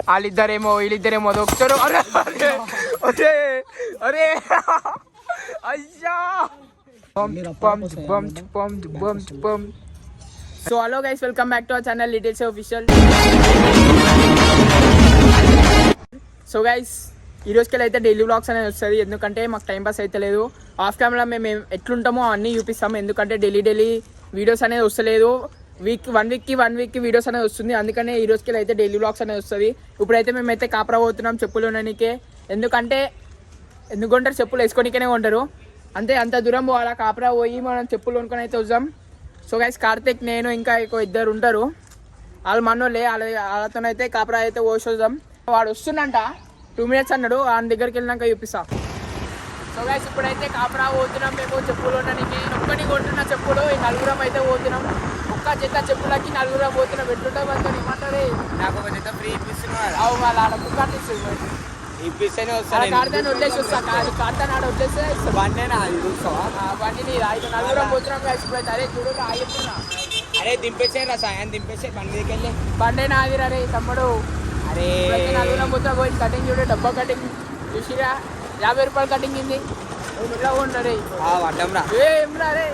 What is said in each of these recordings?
వాళ్ళిద్దరేమో వీళ్ళిద్దరేమో దొక్కుతారు. అరే అరే అరే అరే అయ్యా. So hello guys, welcome back to our channel little show official. So guys, ఈ రోజుకెళ్ళి అయితే డైలీ వ్లాగ్స్ అనేది వస్తుంది. ఎందుకంటే మాకు టైం పాస్ అయితే లేదు. ఆఫ్ కెమెరా మేము ఎట్లుంటామో అన్నీ చూపిస్తాము. ఎందుకంటే డైలీ వీడియోస్ అనేది వస్తలేదు. వన్ వీక్కి వీడియోస్ అనేది వస్తుంది. అందుకనే ఈ రోజుకెళ్ళి అయితే డైలీ వ్లాగ్స్ అనేది వస్తుంది. ఇప్పుడైతే మేమైతే కాపరా పోతున్నాం చెప్పులు కొనడానికే. ఎందుకంటారు చెప్పులు వేసుకోనికనే ఉంటారు. అంత దూరం పోవాలా కాపరా పోయి మనం చెప్పులు కొనుక్కొని అయితే వద్దాం. సో గైస్, కార్తిక్, నేను ఇంకా ఇద్దరు ఉంటారు. వాళ్ళు మనోళ్ళే. వాళ్ళతోనైతే కాపరా అయితే పోసి వద్దాం. వాడు వస్తుందంట, 2 minutes అన్నాడు. ఆయన దగ్గరికి వెళ్ళినాక చూపిస్తా. సో గైస్, ఇప్పుడైతే కాపరా పోతున్నాం మేము చెప్పులు కొనడానికి. ఒక్కని కొంటున్న చెప్పులు ఈ నలుగురం అయితే పోతున్నాం. ఒక్క జత చెప్పులకి నలుగురం పోతున్నాం. ఎట్లుంటే మనతో ఏమంటారు, నాకు ఒక జత ఫ్రీ ఇప్పిస్తున్నారు. అవు వాళ్ళు ఆడ బుక్ ఇప్పిస్తేనే వస్తాను. కార్తని వదిలేసి వస్తా. కార్తని ఆడ వదిలేస్తే బండి బండిని అయితే నలుగురం పోతున్నాం. గైస్ ఇప్పుడైతే అరే చూడు ఆగిస్తున్నా. అరే దింపేసారు సాయం దింపేసే బండి దగ్గరికి వెళ్ళి. బండే నాదిరా రే తమ్ముడు. అరే నలుగురం పోతా పోయి కటింగ్ చూడే, డబ్బా కటింగ్ చూసిరా, 50 రూపాయలు కటింగ్ ఇంది. ఇలా ఉండరే ఏం రే.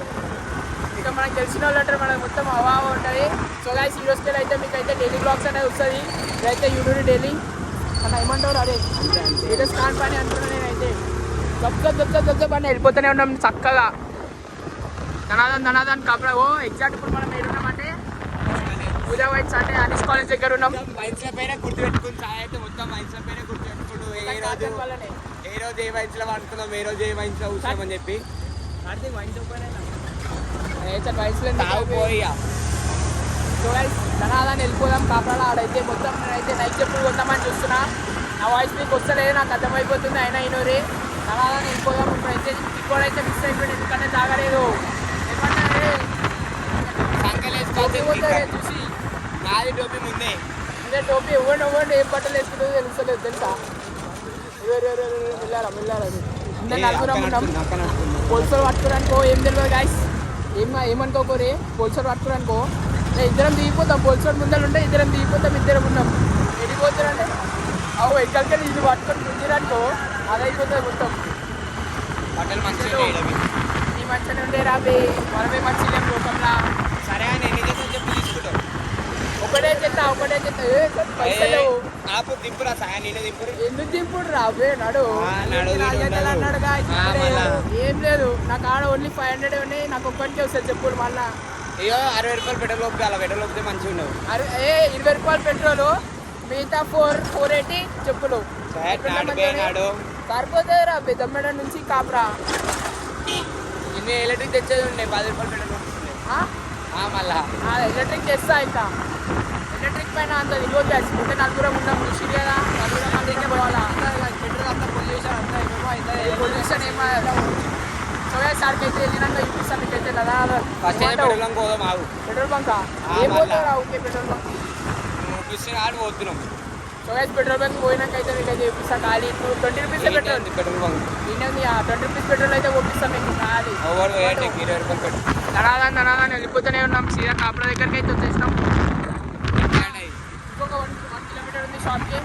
ఇంకా మనకు తెలిసిన వాళ్ళు అంటారు, మనకు మొత్తం అవా ఉంటుంది. సో గైస్, ఈ రోజుకి అయితే మీకు అయితే డైలీ బ్లాగ్స్ అనేది వస్తుంది. ఇదైతే యూట్యూబ్ డైలీ మన ఏమంటారు, అరే వీడియోస్ కాన్ పని అంటున్నా. నేనైతే దొబ్బ అని వెళ్ళిపోతూనే ఉన్నాం చక్కగా. ధనాదాన్ కాపరా. ఎగ్జాక్ట్ ఇప్పుడు మనం ఏడున్నామంటే పూజా వైట్స్ అంటే అనిస్ కాలేజ్ దగ్గర ఉన్నాం. వైన్స్ల పైన గుర్తు పెట్టుకుని సాయి అయితే మొత్తం వైన్స్ల పైన గుర్తు పెట్టుకుంటూ ఏ రోజు ఏ వైన్స్ లో వండుతున్నాం, ఏ రోజు ఏ వైన్స్ లో కూర్చోమని చెప్పి ధనాదాన్ని వెళ్ళిపోదాం కాపరాలో. ఆడైతే మొత్తం నేనైతే నైట్ చెప్పులు కొందామని చూస్తున్నా. నా వాయిస్ మీకు వస్తలేదు, నాకు అర్థమైపోతుంది. అయినా అయినోరే ధనాదాన్ని వెళ్ళిపోదాం. ఇప్పుడైతే ఇప్పుడైతే మిస్ అయిపోయింది, ఎందుకంటే తాగలేదు. చూసి నాది టోపీ ముందే. ఇదే టోపీ ఇవ్వండి ఏం బట్టలు వేసుకుంటుందో తెలుస్తలేదు తెలుసా. మిల్లారా అందరు నలుగురం ఉన్నాం. పోలీసులు పట్టుకోరనుకో ఏం తెలియదు గాయస్. ఏమనుకోకోరే, పోలీసులు పట్టుకోరనుకో ఇద్దరం దిగిపోతాం. పోలీసులు ముందర ఉంటే ఇద్దరం దిగిపోతాం. ఇద్దరం ఉన్నాం. ఎడిపోతారంటే ఎక్కడికెళ్ళి ఇది పట్టుకొని ముందిరనుకో అదైపోతుంది మొత్తం. బట్టలు మంచిగా ఈ మంచిగా ఉండే రాబే, మనమే మంచిగా లోకంలా. సరే నేను ఇదే చెప్పి తీసుకుంటాం. ఒకటే చెత్త పైసలు దింపురా సాయ నేనే దింపుడు. ఎందుకు దింపుడు రాబే నడు అన్నాడుగా. ఏం లేదు, నాకు ఆడ ఓన్లీ 500 ఉన్నాయి. నాకు ఒక్కడికే వస్తుంది చెప్పులు. మళ్ళా అయ్యో 60 రూపాయలు పెట్రోల్ లోపు అలా పెట్రోల్ లోపితే మంచిగా ఉండవు. 20 రూపాయలు పెట్రోలు, మిగతా 480 చెప్పులు సరిపోతుంది రా. బెదమ్మడ నుంచి కాపరా ఇన్ని ఎలక్ట్రిక్ తెచ్చేది ఉండే 10 రూపాయలు పెట్రోల్ మళ్ళా ఎలక్ట్రిక్ తెస్తా. ఇంకా ఎలక్ట్రిక్ పైన అంత ఇవ్వద్దు. అంటే నలుగురం ఉన్నాం చూసి కదా, నలుగురం అందుకే పోవాలా. పెట్రోల్ అంతా పొల్యూషన్ ఏమో సార్కి అయితే వెళ్ళినాక చూపిస్తాను. మీకైతే పెట్రోల్ బంక్ ఏం పోతారా? ఓకే పెట్రోల్ బంక్ పోతున్నాం. సో గైస్, పెట్రోల్ బంక్ పోయినాక అయితే మీకు అయితే చూపిస్తాను. ఖాళీ 20 రూపీస్ పెట్రోల్ బంక్ నేనే 20 రూపీస్ పెట్రోల్ అయితే పంపిస్తాం మీకు. ఖాళీ 20 రూపాయలు పెట్రోల్ ధనాదాన్ని వెళ్ళిపోతూనే ఉన్నాం. సీదా కాపరా దగ్గరికి అయితే వచ్చేసినాం. ఇంకొక 1 కిలోమీటర్ ఉంది షాప్కి.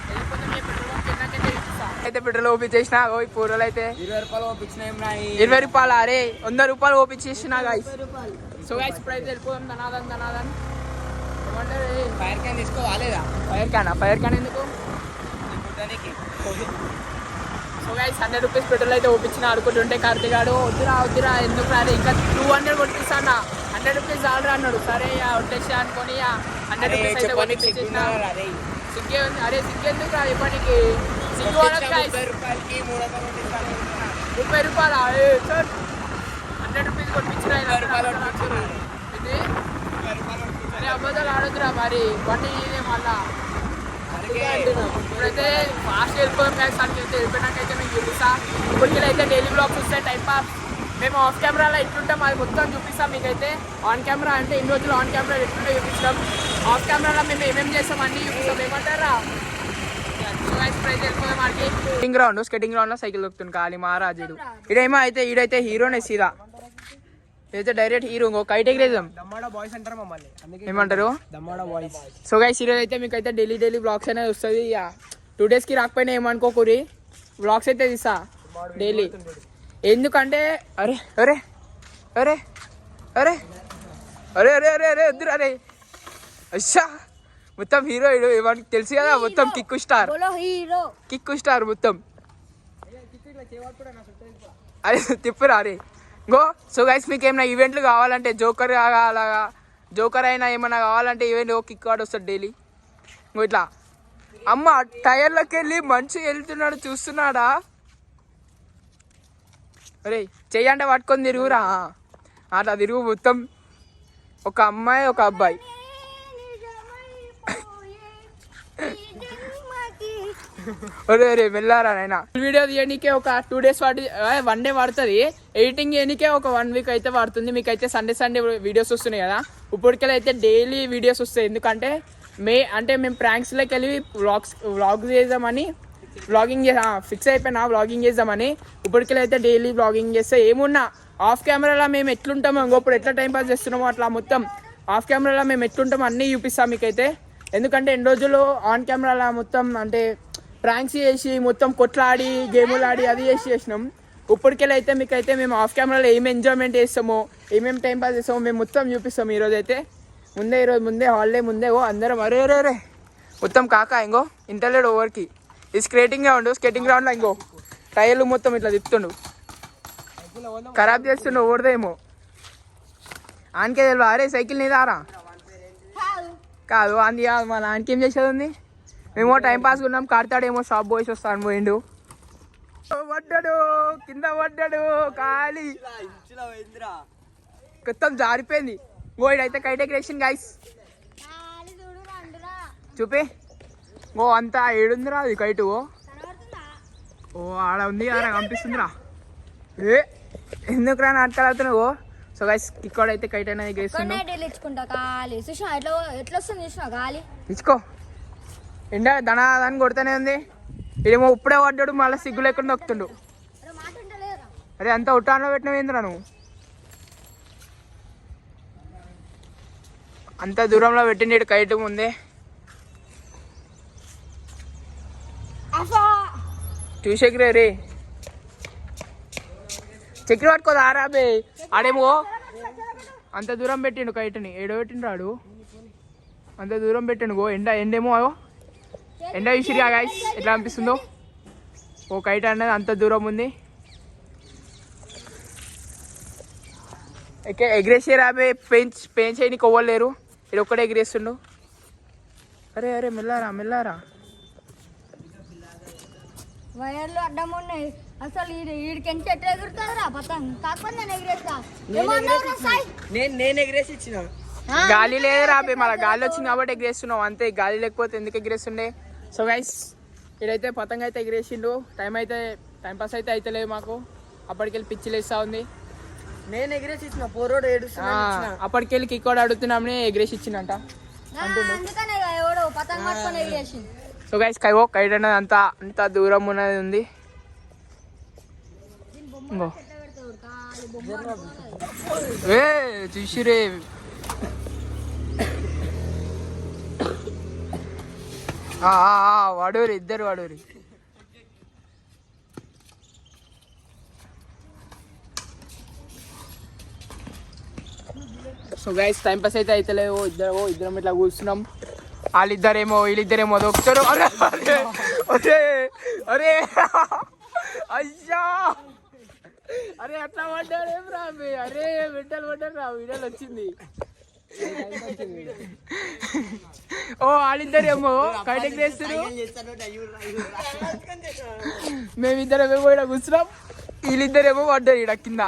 వెళ్ళిపోతే మేము పెట్రోల్ బంక్ వెళ్ళాకైతే చూపిస్తాం. అయితే పెట్రోల్ ఓపించేసిన. ఈ పూరలు అయితే 20 రూపాయలు ఓపించినాయి. 20 రూపాయలు అరే 100 రూపాయలు ఓపించేసిన గైస్. సో గైస్, ఇప్పుడైతే వెళ్ళిపోదాం. ధనాదాన్ ఏమంటారు, ఫైర్ క్యాన్ తీసుకోవాలేదా? ఫైర్ క్యాన్ ఎందుకు? సో గైస్, 100 రూపీస్ పెట్రోల్ అయితే ఓపించిన. అనుకుంటుంటే కార్తీక్ గారు వద్దురా ఎందుకు రాదు, ఇంకా 200 కొట్టిస్తాను. 100 రూపీస్ చాలరా అన్నాడు. సరే వడ్డేసా అనుకొని 100 రూపీస్ అయితే కొట్టించేసిన. సిగ్గే ఉంది. అరే సిగ్గెందుకు రా ఇప్పటికి? సిగ్గు 30 రూపాయలకి 30 రూపాయలు 100 రూపీస్ కొట్టించిన. ఇది అరే అబద్ధాలు ఆడొద్దురా మరి. బండి మళ్ళా ఇప్పుడైతే ఫాస్ట్ వెళ్ళిపోయాం కదా. సార్కి అయితే వెళ్ళిపోయినాకైతే మీకు చూపిస్తా. ఇప్పటికీ అయితే డైలీ బ్లాగ్స్ వస్తాయి టైం పాస్. మేము ఆఫ్ కెమెరాలో ఎట్లుంటాం అది మొత్తం చూపిస్తాం మీకైతే. ఆన్ కెమెరా అంటే ఇన్ని రోజులు ఆన్ కెమెరా ఎట్లుంటే చూపిస్తాం. ఆఫ్ కెమెరాలో మేము ఏమేమి చేస్తాం అన్నీ చూపిస్తాం. ఏమంటారా? స్కేటింగ్ గ్రౌండ్ లో సైకిల్ దొక్కుతుంది ఖాళీ మహారాజుడు. ఈడైతే హీరోనే సీదా. అయితే డైరెక్ట్ హీరో ఇంకో కైట్ ఎగిరేద్దాం. దమ్మాడ బాయ్స్ అంటారు మమ్మల్ని, అందుకే ఏమంటారు? దమ్మాడ బాయ్స్. సో గైస్ ఈరోజు అయితే మీకు అయితే డైలీ బ్లాగ్స్ అనేది వస్తుంది. 2 daysకి రాకపోయినా ఏమనుకోకూరి, బ్లాగ్స్ అయితే తీసా డైలీ. ఎందుకంటే అరే అరే అరే అరే అరే అరే అరే అరే వద్దురు అరే అచ్చా మొత్తం హీరో ఏమని తెలుసు కదా, మొత్తం కిక్కు స్టార్ మొత్తం. అరే తిప్పురా అరే గో. సో గైస్ మీకు ఏమైనా ఈవెంట్లు కావాలంటే జోకర్ అలాగా జోకర్ అయినా ఏమైనా కావాలంటే ఈవెంట్ కిక్ కార్డ్ వస్తుంది డైలీ. ఇంకో ఇట్లా అమ్మ టైర్లోకి వెళ్ళి మంచిగా వెళ్తున్నాడు చూస్తున్నాడా. అరే చెయ్యంటే పట్టుకొని తిరుగురా, అట్లా తిరుగు మొత్తం. ఒక అమ్మాయి ఒక అబ్బాయి. అరే అరే వెళ్ళారా నాయన. వీడియో తీయడానికే ఒక 2 days 1 day పడుతుంది. ఎడిటింగ్ చేయడానికే ఒక 1 week అయితే పడుతుంది. మీకు అయితే సండే వీడియోస్ వస్తున్నాయి కదా, ఇప్పటికెళ్ళి అయితే డైలీ వీడియోస్ వస్తాయి. ఎందుకంటే మేము ప్రాంక్స్లోకి వెళ్ళి వ్లాగ్ చేద్దామని ఫిక్స్ అయిపోయినా వ్లాగింగ్ చేద్దామని. ఇప్పటికెళ్ళి అయితే డైలీ వ్లాగింగ్ చేస్తే ఏమున్నా ఆఫ్ కెమెరాలో మేము ఎట్లుంటామో, ఇంకొప్పుడు ఎట్లా టైంపాస్ చేస్తున్నామో అట్లా మొత్తం ఆఫ్ కెమెరాలో మేము ఎట్లుంటామో అన్నీ చూపిస్తాం మీకైతే. ఎందుకంటే ఎన్ని రోజులు ఆన్ కెమెరాలో మొత్తం అంటే ప్రాంక్స్ చేసి మొత్తం కొట్లాడి గేములు ఆడి అది చేసినాం. ఇప్పటికెళ్ళి అయితే మీకైతే మేము ఆఫ్ కెమెరాలో ఏం ఎంజాయ్మెంట్ చేస్తామో, ఏమేమి టైం పాస్ చేస్తామో మేము మొత్తం చూపిస్తాం. ఈరోజు అయితే ముందే హాలిడే ముందే అందరం అరే అరే అరే మొత్తం కాకా ఇంకో ఇంటర్లేడు ఓవర్కి. ఇది స్కేటింగ్ గ్రౌండ్లో ఇంకో టైర్లు మొత్తం ఇట్లా తిప్పుతుండు, ఖరాబ్ చేస్తుండు ఓడదేమో. ఆనకే తెలియదు అరే సైకిల్ నీదారా కాదు అంది కాదు, మా నాన్నకి ఏం చేసేది ఉంది. మేము టైం పాస్ ఉన్నాం, కాడతాడేమో షాప్ బాయ్స్ వస్తాను పోయిండు. పడ్డాడు కింద పడ్డాడు ఖాళీ మొత్తం జారిపోయింది. అయితే కైట్ ఎగరేషన్ గైస్ చూపి ఓ అంతా ఏడుందిరా అది కైటు. ఓ ఆడ ఉంది ఆడ కనిపిస్తుందిరా. ఎందుకురా నాటకాలు అవుతున్నావు. సో గైస్ ఇక్కడ అయితే కైట్ అనేది ఎగరేస్తున్నాం. ఇచ్చుకో ఎండ దాన్ని కొడుతూనే ఉంది. ఇదేమో ఇప్పుడే పడ్డాడు, మళ్ళీ సిగ్గు లేకుండా వస్తుండు. అరే అంతా ఉట్టాన్లో పెట్టినవేంద్రా నువ్వు, అంత దూరంలో పెట్టిండి కైట్ ముందే. చూసేకిరే రే చక్రి పట్టుకోదు ఆరాబే. ఆడేమో అంత దూరం పెట్టిండు కైట్ని, ఏడో పెట్టిండు రాడు అంత దూరం పెట్టిండు. గో ఎండేమో ఎండ విసిరిగా గాయస్ ఎట్లా అనిపిస్తుందో. ఓ కైట్ అనేది అంత దూరం ఉంది. ఎగ్రేసి రాబే పెయిన్ చేయడానికి కొవ్వలేరు, ఇది ఒక్కడే ఎగిరేస్తుండు. అరే అరే మెల్లారా వైర్లు అడ్డం ఉన్నాయి. అసలు వీడికి ఎంత ఎట్లా ఎగురుతుందిరా పతంగ్. కాకపోతే నేను ఎగిరేస్తా. నేను ఎగిరేసి ఇచ్చిన గాలి లేదు రాబే, మళ్ళీ గాలి వచ్చింది కాబట్టి ఎగిరేస్తున్నావు అంతే. గాలి లేకపోతే ఎందుకు ఎగిరేస్తుండే. సో గైస్ ఇడైతే పతంగ్ అయితే ఎగిరేసిండు. టైం పాస్ అయితే అవుతలేదు మాకు. అప్పటికెళ్ళి పిచ్చి లేస్తా ఉంది. నేను ఎగిరేసి ఇచ్చిన పోరోడు ఏడుస్తున్నా. అప్పటికెళ్ళి కిక్కోడు అడుగుతున్నామని ఎగిరేసి ఇచ్చినంట. సో గైస్ కైట్ అనేది అంత దూరం ఉన్నది ఉంది. ఇంకో చూసిరే వాడూరి ఇద్దరు వాడూరి. సో గైస్ టైం పాస్ అయితే అవుతలేవు. ఇద్దరం ఇట్లా కూర్చున్నాం. వీళ్ళిద్దరేమో దొక్కుతారు. అరే అరే అరే అరే అయ్యా అరే అట్లా పడ్డాడు ఏం రాబే. అరే బిడ్డలు పడ్డారు రా, వీడియోలు వచ్చింది. ఓ వాళ్ళిద్దరేమో కైట్ ఎగరేస్తారు, మేమిద్దరేమో ఇక్కడ కూర్చున్నాం. వీళ్ళిద్దరేమో పడ్డారు ఇక్కడ కింద.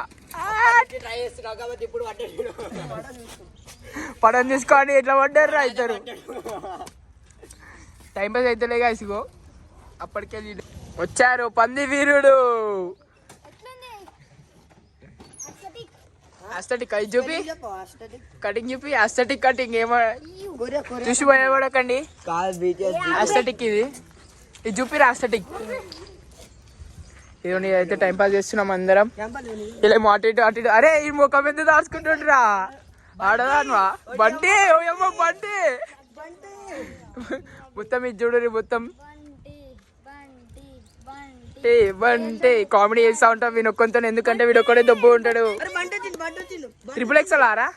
పడని చూసుకోండి ఎట్లా పడ్డారు రా ఇద్దరు. టైం పాస్ అయితే కాసిగో అప్పటికెళ్ళి వచ్చారు పంది వీరుడు. అస్థెటిక్ అది చూపి కటింగ్ చూపి. అస్థెటిక్ కటింగ్ ఏమో చూసి పోయకూడకండి. అస్థెటిక్ ఇది చూపిరా. అస్థెటిక్ ఇదిగోండి అయితే టైం పాస్ చేస్తున్నాం అందరం. ఇలా అటు ఇటు అటు ఇటు. అరే ఈ ముఖం ఎందుకు దాచుకుంటుండ్రా ఆడదాన్వా బంటి ఓయమ్మ బంటి మొత్తం ఇది చూడు మొత్తం బంటి కామెడీ చేస్తా ఉంటాం వీడు ఒక్కొంత, ఎందుకంటే వీడు ఒక్కడే దొబ్బు ఉంటాడు. ట్రిపుల్ ఎక్స్ఎల్ ఆరా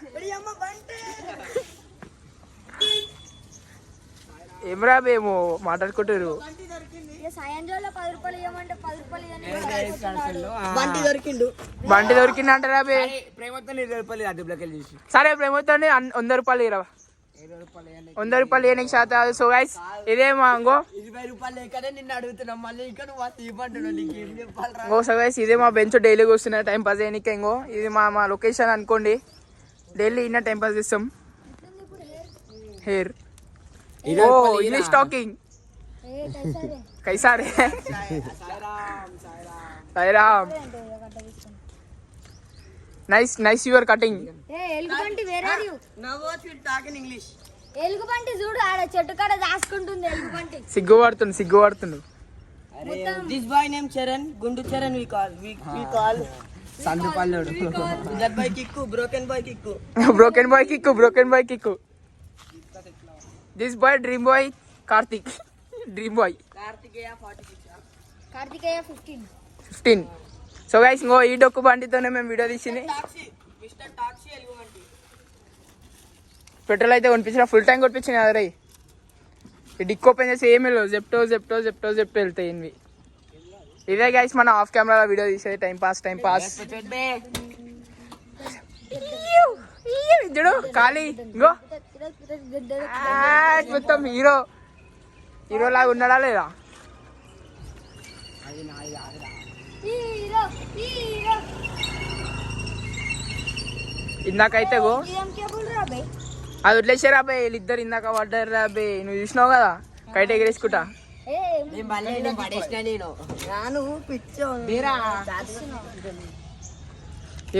ఏమరా మేము మాట్లాడుకుంటారు. బంటి దొరికింది అంటారా బే? సరే ప్రేమతో 100 రూపాయలు ఇరా, 100 రూపాయలు ఇవ్వడానికి శాతం. సో గైస్ ఇదే మా ఇంకో సో గైస్ ఇదే మా బెంచ్ డైలీ వస్తున్నా టైం పాస్ చేయడానికి. ఇంకో ఇది మా లొకేషన్ అనుకోండి, డైలీ ఇన్న టైం పాస్ చేస్తాం. హెయిర్ ఇంగ్లీష్ టాకింగ్ కైసారే Sairam nice nice your cutting. ఎలుగుబంటి చూడు ఆడ చెట్టు కాడ దాచుకుంటుంది ఎలుగుబంటి. సిగ్గుపడుతుండు. This boy named Charan, Gundu Charan we call. సందు పల్లుడు. That boy Kikku, broken boy Kikku. broken boy Kikku. This boy dream boy Karthik. Dream boy Karthikeya 15. So guys ఇంకో ఈ డొక్కు బండితోనే మేము వీడియో తీసింది. Mr. Taxi ఎలుగుబంటి. పెట్రోల్ అయితే కొనిపించిన, ఫుల్ ట్యాంక్ కొనిపించిన అదే. ఈ డిక్ ఓపెన్ చేసి ఏమి లేదు, జెప్టో వెళ్తాయి ఇవి. ఇదే గైస్ మన ఆఫ్ కెమెరా వీడియో తీసేది. టైం పాస్ చూడు ఖాళీ. ఇంకో మొత్తం హీరో లాగా ఉన్నాడా లేదా? ఇందాకైతే గో అది వదిలేసారా అబ్బాయి, వీళ్ళిద్దరు ఇందాక పడ్డారు రా అబ్బాయి. నువ్వు చూసినావు కదా కైట్ ఎగరేసుకుంటా.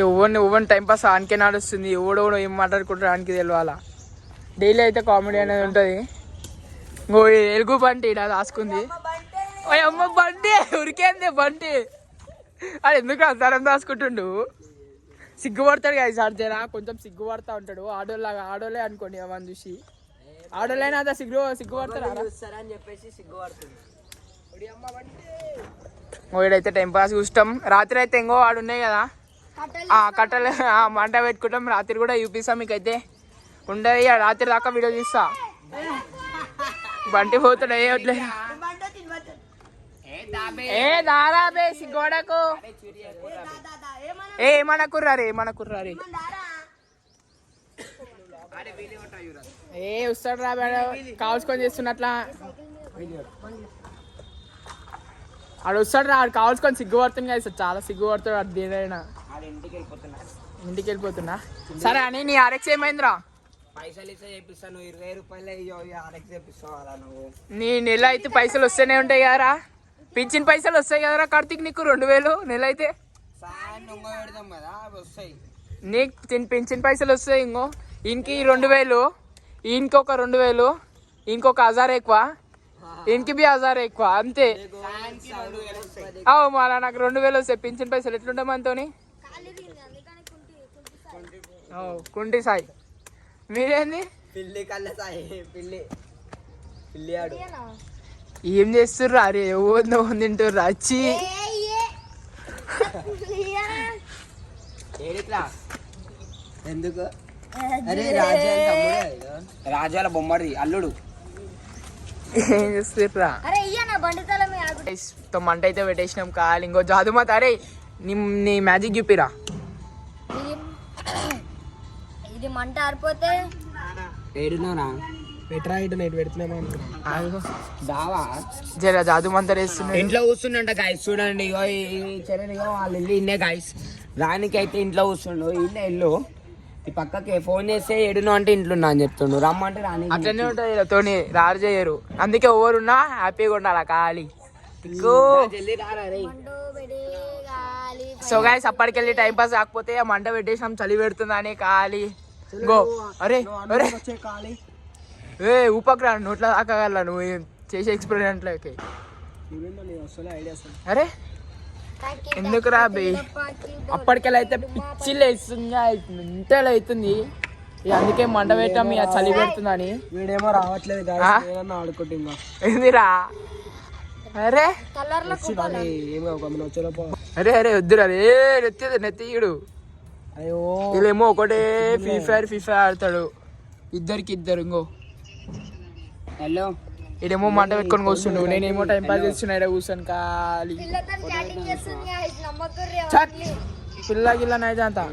ఎవరిని టైం పాస్ ఆనికే నడుస్తుంది, ఎవడో ఏం మాట్లాడుకుంటారు ఆనికి తెలియాలా. డైలీ అయితే కామెడీ అనేది ఉంటుంది. ఇంకో ఎలుగు బంటి ఇలా దాసుకుంది. అమ్మ బంటి ఉరికేంది బంటి, అది ఎందుకు అందరం దాచుకుంటుండు. సిగ్గుపడతాడు కదా సార్, జరా కొంచెం సిగ్గుపడతా ఉంటాడు. ఆడోళ్ళే అనుకోండి అవన్నీ చూసి. ఆడోళ్ళైనా అంత సిగ్గుపడతారా అని చెప్పేసి సిగ్గుపడుతుంది. వీడైతే టైం పాస్ చూస్తాం. రాత్రి అయితే ఇంకో ఆడు ఉన్నాయి కదా కట్టలు మంట పెట్టుకుంటాం. రాత్రి కూడా చూపిస్తాం మీకైతే ఉండదు. రాత్రి దాకా వీడియో తీస్తా. బంటి పోతాడు ఏ దారా బే సిగ్గోడకు. ఏమనకుర్రారే వస్తాడు రా కావాల్సుకొని చేస్తున్నట్లా. ఆడు వస్తాడు రా, ఆడు కావాల్సుకొని సిగ్గుపడుతుంది కదా, చాలా సిగ్గుపడతాడు. అది దేదైనా ఇంటికి వెళ్ళిపోతున్నా. సరే అని నీ ఆర్ఎక్స్ ఏమైందిరా? పైసలు ఇస్తే చేపిస్తాను, 20 రూపాయలు ఆర్ఎక్స్ చేపిస్తావా నువ్వు? నీ నెల అయితే పైసలు వస్తూనే ఉంటాయి కదరా, పింఛన్ పైసలు వస్తాయి కదరా కార్తీక్ నీకు 2000 నెల అయితే. పెడతాం కదా వస్తాయి నీకు పింఛన్ పైసలు వస్తాయి. ఇంకో ఈయనకి 2000, ఈయనకి ఒక 2000, ఇంకొక 1000 ఎక్కువ, ఈయనకి 1000 ఎక్కువ అంతే. మళ్ళా నాకు 2000 వస్తాయి పింఛన్ పైసలు. ఎట్లుంటాం మనతోని? కుంటి సాయి. మీరేంది పిల్లి కళ్ళ సాయి, పిల్లి ఆడు ఏం చేస్తుర్రా? అరే ఓ తింటుర్రా వచ్చి. ఎందుకు? రాజాల బొమ్మడి అల్లుడు. ఏం చేస్తుర్రా? మంట అయితే పెట్టేసినాం కాలి. ఇంకో జాదుమాత అరే నీ మ్యాజిక్ చూపిరా. ఇది మంట ఆరిపోతే జర జాదు మంతర వేస్తున్నా. ఇంట్లో కూర్చుండ గాయస్ చూడండి. వాళ్ళు ఇల్లు ఇన్నే గాయస్. రానికి అయితే ఇంట్లో కూర్చుండు, ఇల్లే ఇల్లు. ఈ పక్కకి ఫోన్ చేస్తే ఏడును అంటే ఇంట్లో ఉన్నా అని చెప్తుండు, రమ్మంటే రాని. అట్లనే ఉంటుంది తోని రారు చేయరు. అందుకే ఎవరున్నా హ్యాపీగా ఉండాలి ఖాళీ. సో గాయస్ అప్పటికెళ్ళి టైం పాస్ కాకపోతే ఆ మంట పెట్టేసినాం, చలి పెడుతుందని ఖాళీ. గో అరే అరే ఊపకరా, నోట్లో తాకగల నువ్వు చేసే ఎక్స్పెరిమెంట్లకి. అరే ఎందుకురా బే అప్పటికెళ్ళి అయితే పిచ్చిలు వేస్తుంది ఇంటలు అవుతుంది ఇక అందుకే మంట పెట్టాం ఇక చలి పెడుతుందని వీడేమో రావట్లేదు ఆ? ఆడుకుంటున్నా ఏందిరా అరే అరే అరే వద్దురా రే నెత్తిడు అయ్యో వీళ్ళేమో ఒకటే ఫ్రీ ఫైర్ ఆడతాడు ఇద్దరికి ఇద్దరు ఇంకో హలో ఇదేమో మంట పెట్టుకొని కూర్చుండు నేనేమో టైం పాస్ చేస్తున్నా ఇక్కడ కూర్చొని ఖాళీ పిల్లతో చాటింగ్ చేస్తుంది నమ్మకం చట్ పిల్ల గిల్ల నైతే అంతా